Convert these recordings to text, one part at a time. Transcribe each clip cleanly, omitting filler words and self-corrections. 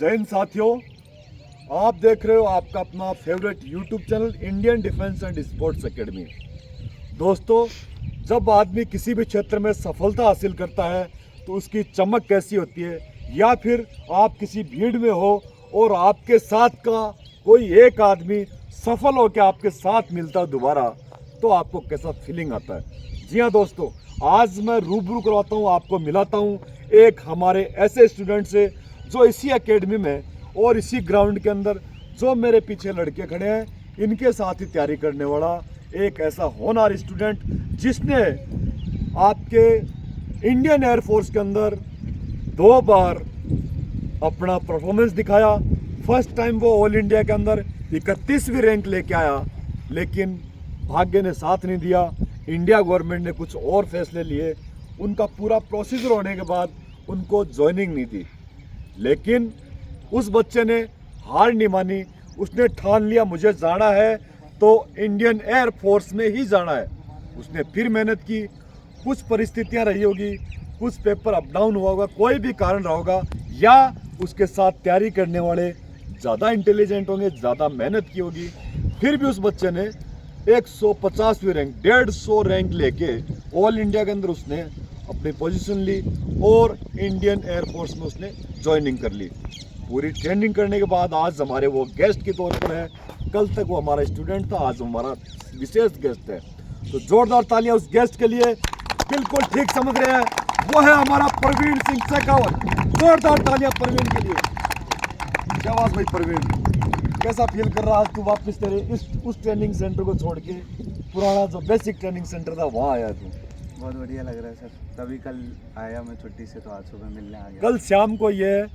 जय हिंद साथियों, आप देख रहे हो आपका अपना favourite YouTube channel Indian defence and sports academy. दोस्तों, जब आदमी किसी भी क्षेत्र में सफलता हासिल करता है तो उसकी चमक कैसी होती है, या फिर आप किसी भीड़ में हो और आपके साथ का कोई एक आदमी सफल होकर आपके साथ मिलता है दोबारा, तो आपको कैसा फीलिंग आता है। जी हाँ दोस्तों, आज मैं रूबरू करवाता हूँ, आपको मिलाता हूँ एक हमारे ऐसे स्टूडेंट से जो इसी एकेडमी में और इसी ग्राउंड के अंदर जो मेरे पीछे लड़के खड़े हैं, इनके साथ ही तैयारी करने वाला एक ऐसा होनहार स्टूडेंट जिसने आपके इंडियन एयरफोर्स के अंदर 2 बार अपना परफॉर्मेंस दिखाया। फर्स्ट टाइम वो ऑल इंडिया के अंदर 31वीं रैंक लेके आया, लेकिन भाग्य ने साथ नहीं दिया। इंडिया गवर्नमेंट ने कुछ और फैसले लिए, उनका पूरा प्रोसीजर होने के बाद उनको ज्वाइनिंग नहीं दी, लेकिन उस बच्चे ने हार नहीं मानी। उसने ठान लिया मुझे जाना है तो इंडियन एयर फोर्स में ही जाना है। उसने फिर मेहनत की, कुछ परिस्थितियां रही होगी, कुछ पेपर अप डाउन हुआ होगा, कोई भी कारण रहा होगा, या उसके साथ तैयारी करने वाले ज़्यादा इंटेलिजेंट होंगे, ज़्यादा मेहनत की होगी। फिर भी उस बच्चे ने 150वीं रैंक, 150 रैंक लेके ऑल इंडिया के अंदर उसने अपनी पोजीशन ली और इंडियन एयरफोर्स में उसने ज्वाइनिंग कर ली। पूरी ट्रेनिंग करने के बाद आज हमारे वो गेस्ट के तौर पर है। कल तक वो हमारा स्टूडेंट था, आज हमारा विशेष गेस्ट है। तो जोरदार तालियां उस गेस्ट के लिए। बिल्कुल ठीक समझ रहे हैं, वो है हमारा प्रवीण सिंह शेखावत। जोरदार तालियां प्रवीण के लिए। शाबाश भाई प्रवीण, कैसा फील कर रहा है तू वापस तेरे उस ट्रेनिंग सेंटर को छोड़ के पुराना जो बेसिक ट्रेनिंग सेंटर था वहाँ आया तू? बहुत बढ़िया लग रहा है सर। तभी कल आया मैं छुट्टी से, तो आज सुबह मिलने आ गया। कल शाम को ये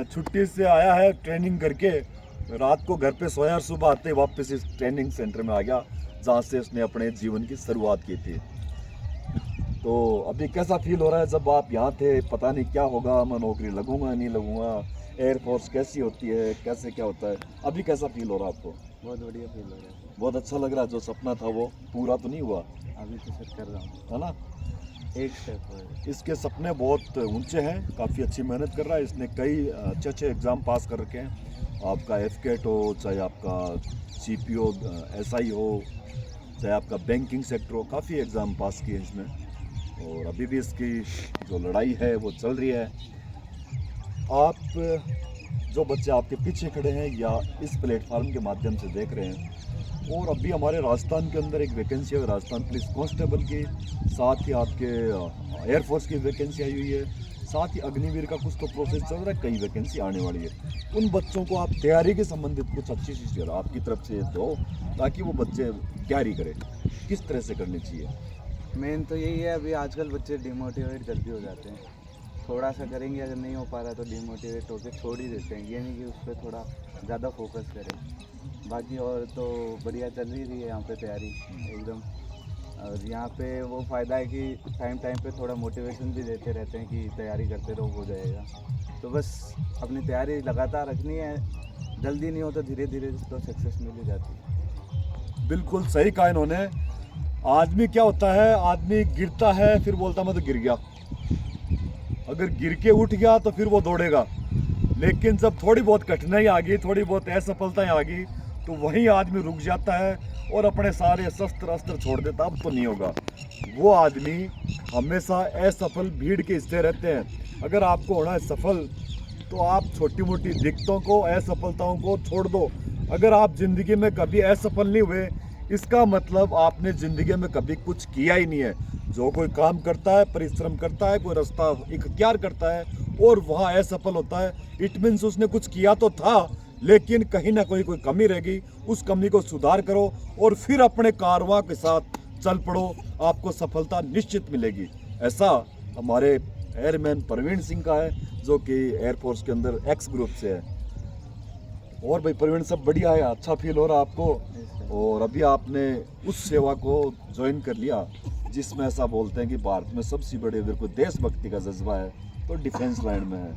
छुट्टी से आया है ट्रेनिंग करके, रात को घर पे सोया, सुबह आते ही वापस इस ट्रेनिंग सेंटर में आ गया जहाँ से उसने अपने जीवन की शुरुआत की थी। तो अभी कैसा फील हो रहा है जब आप यहाँ थे? पता नहीं क्या होगा, मैं नौकरी लगूंगा नहीं लगूंगा, एयरफोर्स कैसी होती है, कैसे क्या होता है, अभी कैसा फील हो रहा है आपको? बहुत बढ़िया फील हो रहा है। बहुत अच्छा लग रहा है। जो सपना था वो पूरा तो नहीं हुआ अभी तो सर कर रहा हूँ, है ना? एक स्टेप हो। इसके सपने बहुत ऊंचे हैं, काफ़ी अच्छी मेहनत कर रहा है। इसने कई अच्छे एग्ज़ाम पास कर रखे हैं। आपका एफकेट हो, चाहे आपका सीपीओ एसआई हो, चाहे आपका बैंकिंग सेक्टर हो, काफ़ी एग्ज़ाम पास किए इसने। और अभी भी इसकी जो लड़ाई है वो चल रही है। आप जो बच्चे आपके पीछे खड़े हैं या इस प्लेटफार्म के माध्यम से देख रहे हैं, और अभी हमारे राजस्थान के अंदर एक वैकेंसी है राजस्थान पुलिस कांस्टेबल की, साथ ही आपके एयरफोर्स की वैकेंसी आई हुई है, साथ ही अग्निवीर का कुछ तो प्रोसेस चल रहा है, कई वैकेंसी आने वाली है। उन बच्चों को आप तैयारी के संबंधित कुछ अच्छी चीज़ आपकी तरफ से दो ताकि वो बच्चे तैयारी करें, किस तरह से करनी चाहिए? मेन तो यही है, अभी आजकल बच्चे डिमोटिवेट जल्दी हो जाते हैं। थोड़ा सा करेंगे, अगर नहीं हो पा रहा तो डिमोटिवेट होकर छोड़ ही देते हैं। ये नहीं कि उस पर थोड़ा ज़्यादा फोकस करें। बाकी और तो बढ़िया चल रही है यहाँ पे तैयारी एकदम। और यहाँ पे वो फ़ायदा है कि टाइम पे थोड़ा मोटिवेशन भी देते रहते हैं कि तैयारी करते रहो, हो जाएगा। तो बस अपनी तैयारी लगातार रखनी है, जल्दी नहीं हो तो धीरे धीरे तो सक्सेस मिल ही जाती है। बिल्कुल सही कहा इन्होंने। आदमी क्या होता है, आदमी गिरता है फिर बोलता मैं तो गिर गया। अगर गिर के उठ गया तो फिर वो दौड़ेगा, लेकिन जब थोड़ी बहुत कठिनाई आ गई, थोड़ी बहुत असफलताएं आ गई, तो वहीं आदमी रुक जाता है और अपने सारे शस्त्र अस्त्र छोड़ देता। अब तो नहीं होगा। वो आदमी हमेशा असफल भीड़ के हिस्से रहते हैं। अगर आपको होना है सफल तो आप छोटी मोटी दिक्कतों को, असफलताओं को छोड़ दो। अगर आप जिंदगी में कभी असफल नहीं हुए, इसका मतलब आपने ज़िंदगी में कभी कुछ किया ही नहीं है। जो कोई काम करता है, परिश्रम करता है, कोई रास्ता इख्तियार करता है और वहाँ असफल होता है, इट मीन्स उसने कुछ किया तो था, लेकिन कहीं ना कोई कमी रह गई। उस कमी को सुधार करो और फिर अपने कारवां के साथ चल पड़ो, आपको सफलता निश्चित मिलेगी। ऐसा हमारे एयरमैन प्रवीण सिंह का है, जो कि एयरफोर्स के अंदर एक्स ग्रुप से है। और भाई प्रवीण, सब बढ़िया है? अच्छा फील हो रहा आपको? और अभी आपने उस सेवा को ज्वाइन कर लिया जिसमें ऐसा बोलते हैं कि भारत में सबसे बड़े अगर कोई देशभक्ति का जज्बा है तो डिफेंस लाइन में है।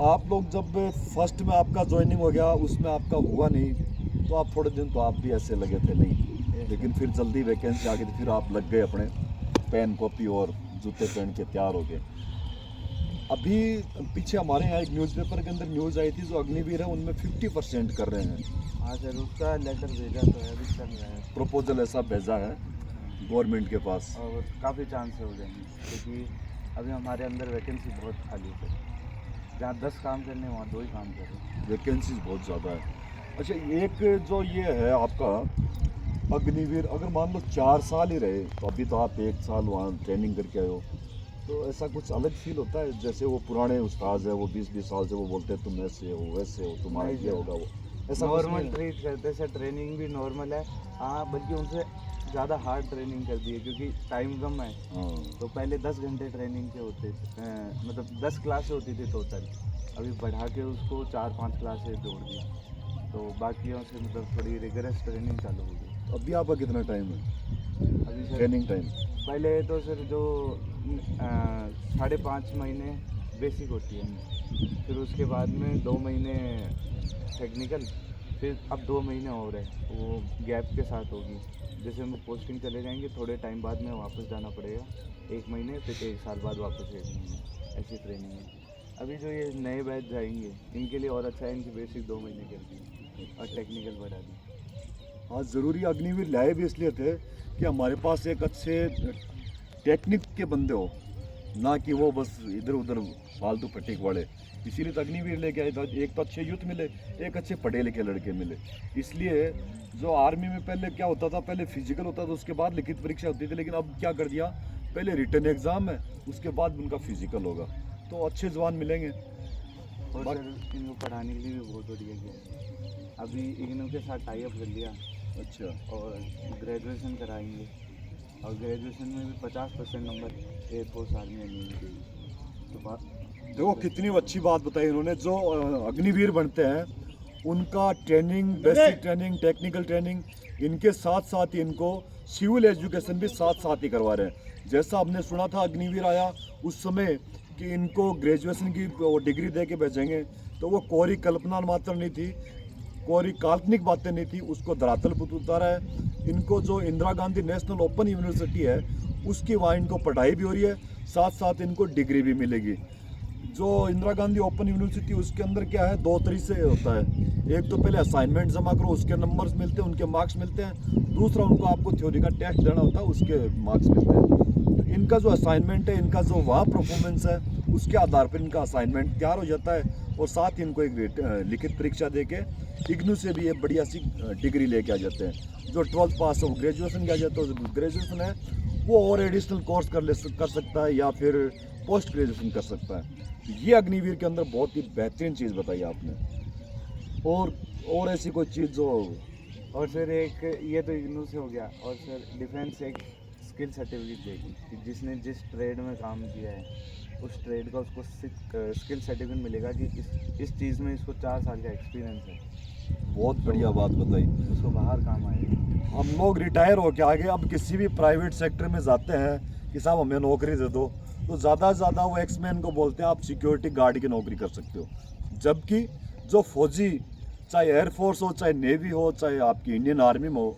आप लोग जब फर्स्ट में आपका ज्वाइनिंग हो गया, उसमें आपका हुआ नहीं, तो आप थोड़े दिन तो आप भी ऐसे लगे थे नहीं, लेकिन फिर जल्दी वैकेंसी आ गई, फिर आप लग गए अपने पेन कॉपी और जूते पहन के तैयार हो गए। अभी पीछे हमारे यहाँ एक न्यूज़पेपर के अंदर न्यूज़ आई थी, जो अग्निवीर है उनमें 50% कर रहे हैं। हाँ सर, उसका लेटर भेजा तो है, अभी चल रहा है प्रपोजल ऐसा भेजा है गवर्नमेंट के पास। और काफ़ी चांस हो जाएंगे, क्योंकि अभी हमारे अंदर वैकेंसी बहुत खाली है। जहाँ 10 काम करने हैं, वहाँ 2 ही काम कर रहे हैं। वैकेंसीज बहुत ज़्यादा है। अच्छा, एक जो ये है आपका अग्निवीर, अगर मान लो 4 साल ही रहे, तो अभी तो आप 1 साल वहाँ ट्रेनिंग करके आए हो, तो ऐसा कुछ अलग फील होता है? जैसे वो पुराने उस्ताद है, वो 20-20 साल से वो बोलते हैं तुम ऐसे हो वैसे हो, तुम्हारा नहीं ये सर, होगा वो, ऐसा कुछ नॉर्मल नहीं है? ट्रीट करते सर, ट्रेनिंग भी नॉर्मल है। हाँ, बल्कि उनसे ज़्यादा हार्ड ट्रेनिंग कर दी है, क्योंकि टाइम कम है। हाँ, तो पहले 10 घंटे ट्रेनिंग के होते मतलब 10 क्लासें होती थी टोटल। अभी बढ़ा के उसको 4-5 क्लासें जोड़ दिया, तो बाकियों से मतलब थोड़ी रिगरस ट्रेनिंग चालू हो गई। अभी आपका कितना टाइम है अभी सर ट्रेनिंग टाइम? पहले तो सर जो 5.5 महीने बेसिक होती है, फिर उसके बाद में 2 महीने टेक्निकल, फिर अब 2 महीने और है, वो गैप के साथ होगी। जैसे हम पोस्टिंग चले जाएंगे, थोड़े टाइम बाद में वापस जाना पड़ेगा, 1 महीने, फिर 1 साल बाद वापस 1 महीने, ऐसी ट्रेनिंग है। अभी जो ये नए बैच जाएंगे, इनके लिए और अच्छा है, इनकी बेसिक 2 महीने कर दी और टेक्निकल बढ़ा दी। हाँ, ज़रूरी अग्निवीर लाए भी इसलिए थे कि हमारे पास एक अच्छे टेक्निक के बंदे हो, ना कि वो बस इधर उधर फालतू फटीक वाले। इसीलिए तो अग्निवीर लेके आए था, एक तो अच्छे यूथ मिले, एक अच्छे पढ़े लिखे लड़के मिले। इसलिए जो आर्मी में पहले क्या होता था, पहले फिजिकल होता था, उसके बाद लिखित परीक्षा होती थी, लेकिन अब क्या कर दिया, पहले रिटर्न एग्ज़ाम है, उसके बाद उनका फिजिकल होगा, तो अच्छे जवान मिलेंगे। और सर इनको पढ़ाने के लिए भी बहुत बढ़िया किया है। अभी इग्नू के साथ टाई अप कर लिया, अच्छा, और ग्रेजुएशन कराएंगे, और ग्रेजुएशन में भी 50% नंबर एयरफोर्स आर्मी एनडीए तो बात। देखो कितनी अच्छी बात बताई इन्होंने। जो अग्निवीर बनते हैं उनका training, basic training, technical training, इनके साथ साथ ही इनको सिविल एजुकेशन भी साथ साथ ही करवा रहे हैं। जैसा हमने सुना था अग्निवीर आया उस समय कि इनको ग्रेजुएशन की डिग्री दे के भेजेंगे, तो वो कोरी कल्पना मात्र नहीं थी, कोरी काल्पनिक बातें नहीं थी, उसको धरातल पर उतारा है। इनको जो Indira Gandhi national open university है, उसकी वहाँ इनको पढ़ाई भी हो रही है, साथ साथ इनको डिग्री भी मिलेगी। जो इंदिरा गांधी ओपन यूनिवर्सिटी, उसके अंदर क्या है, 2 तरीके से होता है। एक तो पहले असाइनमेंट जमा करो, उसके नंबर्स मिलते हैं, उनके मार्क्स मिलते हैं। दूसरा, उनको आपको थ्योरी का टेस्ट देना होता है, उसके मार्क्स मिलते हैं। तो इनका जो असाइनमेंट है, इनका जो वहाँ परफॉर्मेंस है, उसके आधार पर इनका असाइनमेंट तैयार हो जाता है, और साथ ही इनको एक लिखित परीक्षा दे के इग्नू से भी एक बढ़िया सी डिग्री लेके आ जाते हैं। जो 12th पास हो, ग्रेजुएशन किया जाता है, तो ग्रेजुएशन है वो और एडिशनल कोर्स कर सकता है, या फिर पोस्ट ग्रेजुएशन कर सकता है। ये अग्निवीर के अंदर बहुत ही बेहतरीन चीज़ बताई आपने। और ऐसी कोई चीज़ जो, और सर एक ये तो इग्नू से हो गया, और सर डिफेंस एक स्किल सर्टिफिकेट देगी कि जिसने जिस ट्रेड में काम किया है, उस ट्रेड का उसको स्किल सर्टिफिकेट मिलेगा कि इस चीज़ में इसको 4 साल का एक्सपीरियंस है। बहुत बढ़िया बात बताई। उसको बाहर काम आएगा। हम लोग रिटायर होके आगे अब किसी भी प्राइवेट सेक्टर में जाते हैं कि साहब हमें नौकरी दे दो, तो ज़्यादा से ज़्यादा वो एक्समैन को बोलते हैं आप सिक्योरिटी गार्ड की नौकरी कर सकते हो। जबकि जो फौजी, चाहे एयरफोर्स हो, चाहे नेवी हो, चाहे आपकी इंडियन आर्मी में हो,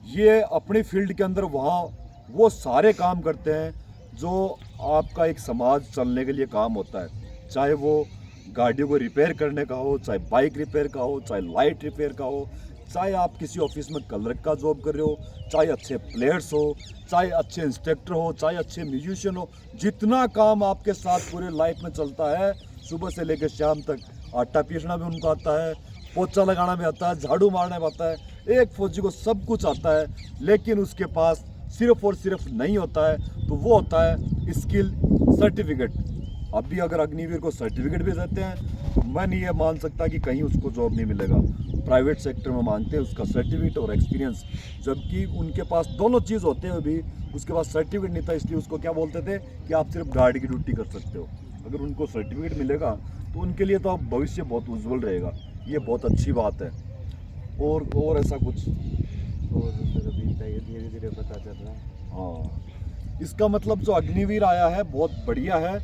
ये अपनी फील्ड के अंदर वहाँ वो सारे काम करते हैं जो आपका एक समाज चलने के लिए काम होता है। चाहे वो गाड़ियों को रिपेयर करने का हो, चाहे बाइक रिपेयर का हो, चाहे लाइट रिपेयर का हो, चाहे आप किसी ऑफिस में क्लर्क का जॉब कर रहे हो, चाहे अच्छे प्लेयर्स हो, चाहे अच्छे इंस्ट्रक्टर हो, चाहे अच्छे म्यूजिशियन हो, जितना काम आपके साथ पूरे लाइफ में चलता है, सुबह से लेकर शाम तक, आटा पीसना भी उनको आता है, पोछा लगाना भी आता है, झाड़ू मारना भी आता है। एक फौजी को सब कुछ आता है, लेकिन उसके पास सिर्फ और सिर्फ नहीं होता है, तो वो होता है स्किल सर्टिफिकेट। अभी अगर अग्निवीर को सर्टिफिकेट भी देते हैं, तो मैं नहीं ये मान सकता कि कहीं उसको जॉब नहीं मिलेगा। प्राइवेट सेक्टर में मांगते हैं उसका सर्टिफिकेट और एक्सपीरियंस, जबकि उनके पास दोनों चीज़ होते हुए भी उसके पास सर्टिफिकेट नहीं था, इसलिए उसको क्या बोलते थे कि आप सिर्फ गार्ड की ड्यूटी कर सकते हो। अगर उनको सर्टिफिकेट मिलेगा तो उनके लिए तो भविष्य बहुत उज्जवल रहेगा। ये बहुत अच्छी बात है। और ऐसा कुछ, और सर अभी धीरे धीरे पता चल रहा है। हाँ, इसका मतलब जो अग्निवीर आया है बहुत बढ़िया है,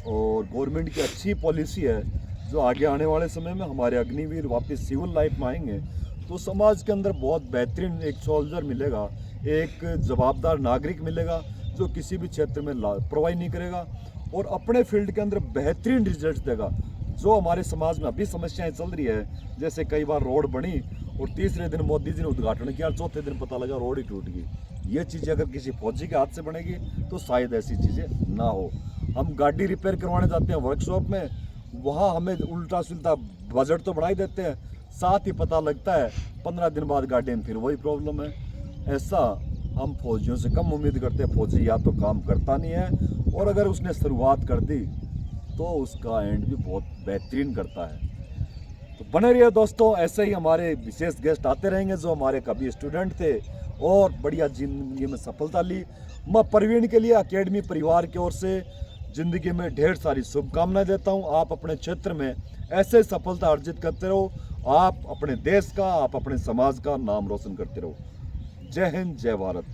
और गवर्नमेंट की अच्छी पॉलिसी है। जो आगे आने वाले समय में हमारे अग्निवीर वापस सिविल लाइफ में आएंगे, तो समाज के अंदर बहुत बेहतरीन एक सोल्जर मिलेगा, एक जवाबदार नागरिक मिलेगा, जो किसी भी क्षेत्र में लापरवाही नहीं करेगा और अपने फील्ड के अंदर बेहतरीन रिजल्ट देगा। जो हमारे समाज में अभी समस्याएं चल रही है, जैसे कई बार रोड बनी और तीसरे दिन मोदी जी ने उद्घाटन किया, चौथे दिन पता लगा रोड ही टूट गई। ये चीज़ें अगर किसी फौजी के हाथ से बनेगी तो शायद ऐसी चीज़ें ना हो। हम गाड़ी रिपेयर करवाने जाते हैं वर्कशॉप में, वहाँ हमें उल्टा सुल्टा बजट तो बढ़ा ही देते हैं, साथ ही पता लगता है 15 दिन बाद गाड़ी में फिर वही प्रॉब्लम है। ऐसा हम फौजियों से कम उम्मीद करते हैं। फौजी या तो काम करता नहीं है, और अगर उसने शुरुआत कर दी तो उसका एंड भी बहुत बेहतरीन करता है। तो बने रहिए दोस्तों, ऐसे ही हमारे विशेष गेस्ट आते रहेंगे जो हमारे कभी स्टूडेंट थे और बढ़िया जिंदगी में सफलता ली। मैं प्रवीण के लिए अकेडमी परिवार की ओर से जिंदगी में ढेर सारी शुभकामनाएं देता हूं। आप अपने क्षेत्र में ऐसे सफलता अर्जित करते रहो, आप अपने देश का, आप अपने समाज का नाम रोशन करते रहो। जय हिंद, जय भारत।